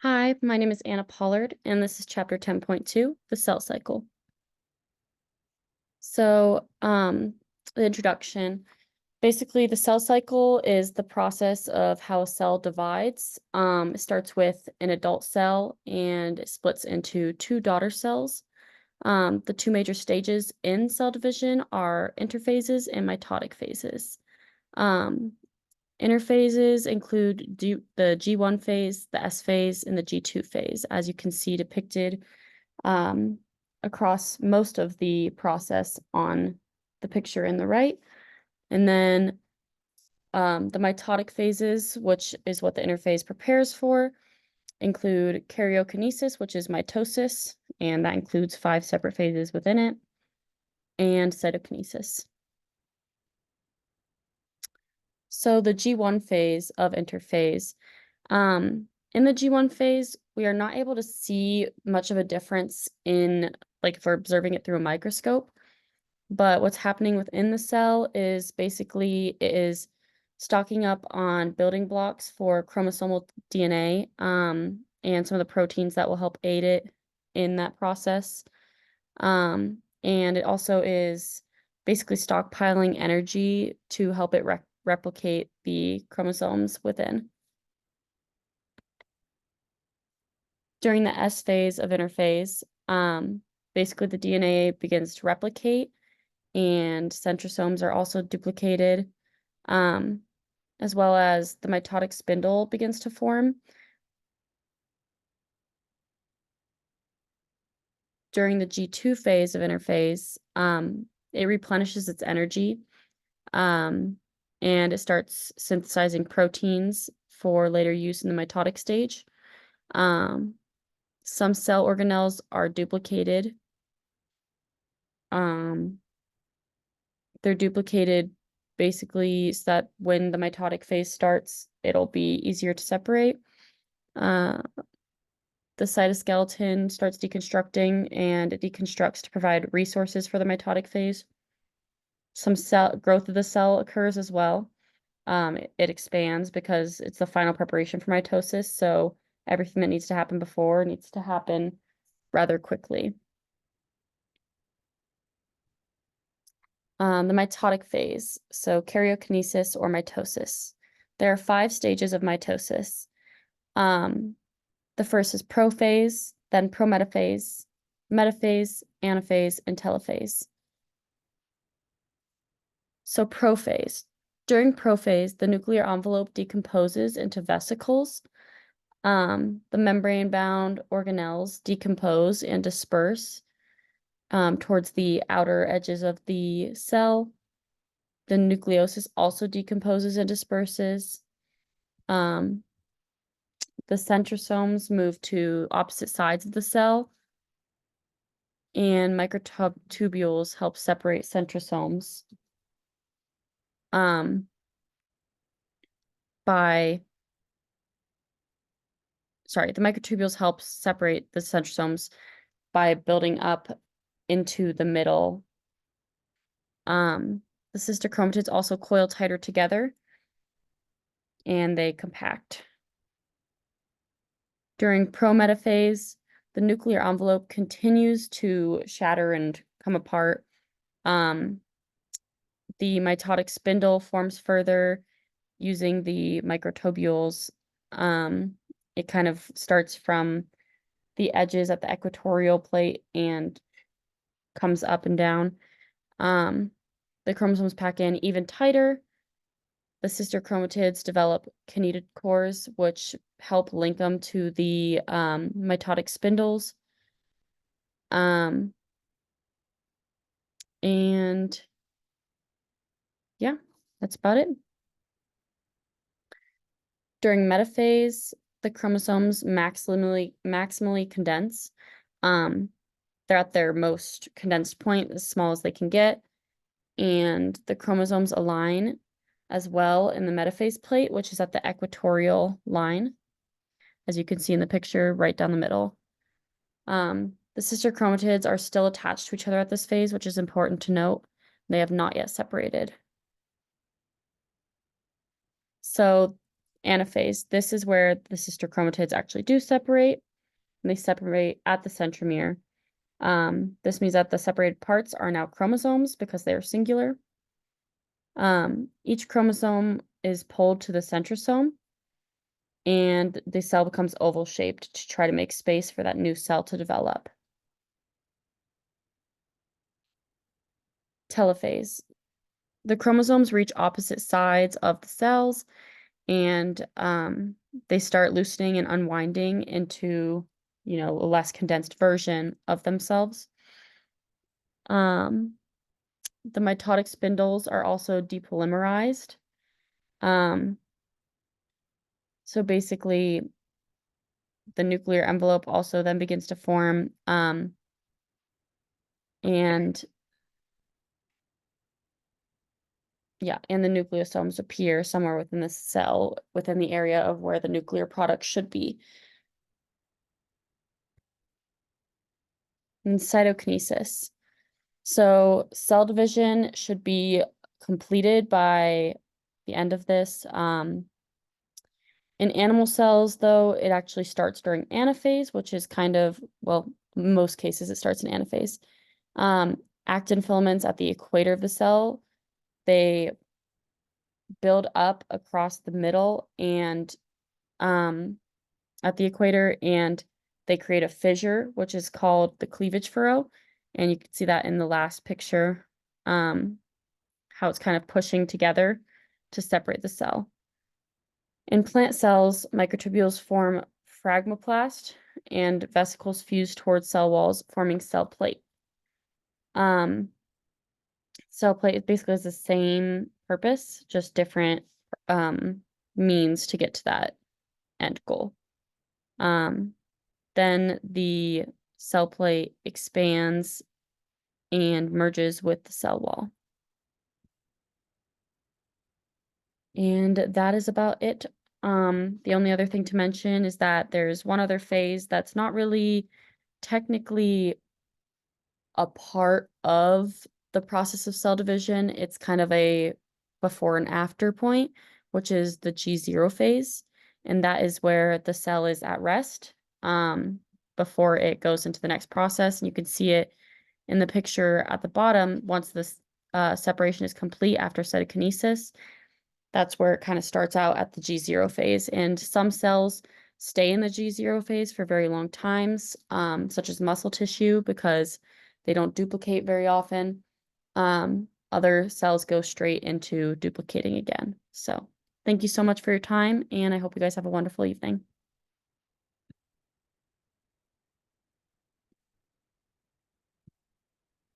Hi, my name is Anna Pollard, and this is chapter 10.2, the cell cycle. So, the introduction. Basically, the cell cycle is the process of how a cell divides. It starts with an adult cell and it splits into two daughter cells. The two major stages in cell division are interphases and mitotic phases. Um, Interphases include the G1 phase, the S phase, and the G2 phase, as you can see depicted um, across most of the process on the picture in the right. And then the mitotic phases, which is what the interphase prepares for, include karyokinesis, which is mitosis, and that includes 5 separate phases within it, and cytokinesis. So the G1 phase of interphase. In the G1 phase, we are not able to see much of a difference in, like, if we're observing it through a microscope. But what's happening within the cell is basically it is stocking up on building blocks for chromosomal DNA, and some of the proteins that will help aid it in that process. And it also is basically stockpiling energy to help it replicate the chromosomes within. During the S phase of interphase, basically the DNA begins to replicate and centrosomes are also duplicated, as well as the mitotic spindle begins to form. During the G2 phase of interphase, it replenishes its energy, and it starts synthesizing proteins for later use in the mitotic stage. Some cell organelles are duplicated. They're duplicated basically so that when the mitotic phase starts, it'll be easier to separate. The cytoskeleton starts deconstructing and it deconstructs to provide resources for the mitotic phase. Some cell growth of the cell occurs as well. It expands because it's the final preparation for mitosis, so everything that needs to happen before needs to happen rather quickly. The mitotic phase, so karyokinesis or mitosis. There are 5 stages of mitosis. The first is prophase, then prometaphase, metaphase, anaphase, and telophase. So prophase. During prophase, the nuclear envelope decomposes into vesicles. The membrane-bound organelles decompose and disperse towards the outer edges of the cell. The nucleosis also decomposes and disperses. The centrosomes move to opposite sides of the cell, and microtubules help separate centrosomes the microtubules help separate the centrosomes by building up into the middle. The sister chromatids also coil tighter together and they compact. During prometaphase, the nuclear envelope continues to shatter and come apart. The mitotic spindle forms further using the microtubules. It kind of starts from the edges at the equatorial plate and comes up and down. The chromosomes pack in even tighter. The sister chromatids develop kinetochores, which help link them to the mitotic spindles. And yeah, that's about it. During metaphase, the chromosomes maximally condense. They're at their most condensed point, as small as they can get. And the chromosomes align as well in the metaphase plate, which is at the equatorial line, as you can see in the picture right down the middle. The sister chromatids are still attached to each other at this phase, which is important to note. They have not yet separated. So anaphase. This is where the sister chromatids actually do separate, and they separate at the centromere. This means that the separated parts are now chromosomes because they are singular. Each chromosome is pulled to the centrosome, and the cell becomes oval shaped to try to make space for that new cell to develop. Telophase. The chromosomes reach opposite sides of the cells, and they start loosening and unwinding into, a less condensed version of themselves. The mitotic spindles are also depolymerized. So basically, the nuclear envelope also then begins to form, and the nucleosomes appear somewhere within the cell, within the area of where the nuclear product should be. And cytokinesis. So cell division should be completed by the end of this. In animal cells, though, it actually starts during anaphase, which is kind of, well, in most cases it starts in anaphase. Actin filaments at the equator of the cell, they build up across the middle and at the equator, and they create a fissure, which is called the cleavage furrow. And you can see that in the last picture, how it's kind of pushing together to separate the cell. In plant cells, microtubules form phragmoplast, and vesicles fuse towards cell walls, forming cell plate. Cell plate basically has the same purpose, just different means to get to that end goal. Then the cell plate expands and merges with the cell wall. And that is about it. The only other thing to mention is that there's one other phase that's not really technically a part of the process of cell division. It's kind of a before and after point, which is the G0 phase. And that is where the cell is at rest before it goes into the next process. And you can see it in the picture at the bottom. Once this separation is complete after cytokinesis, that's where it kind of starts out at the G0 phase. And some cells stay in the G0 phase for very long times, such as muscle tissue, because they don't duplicate very often. Other cells go straight into duplicating again. So thank you so much for your time, and I hope you guys have a wonderful evening.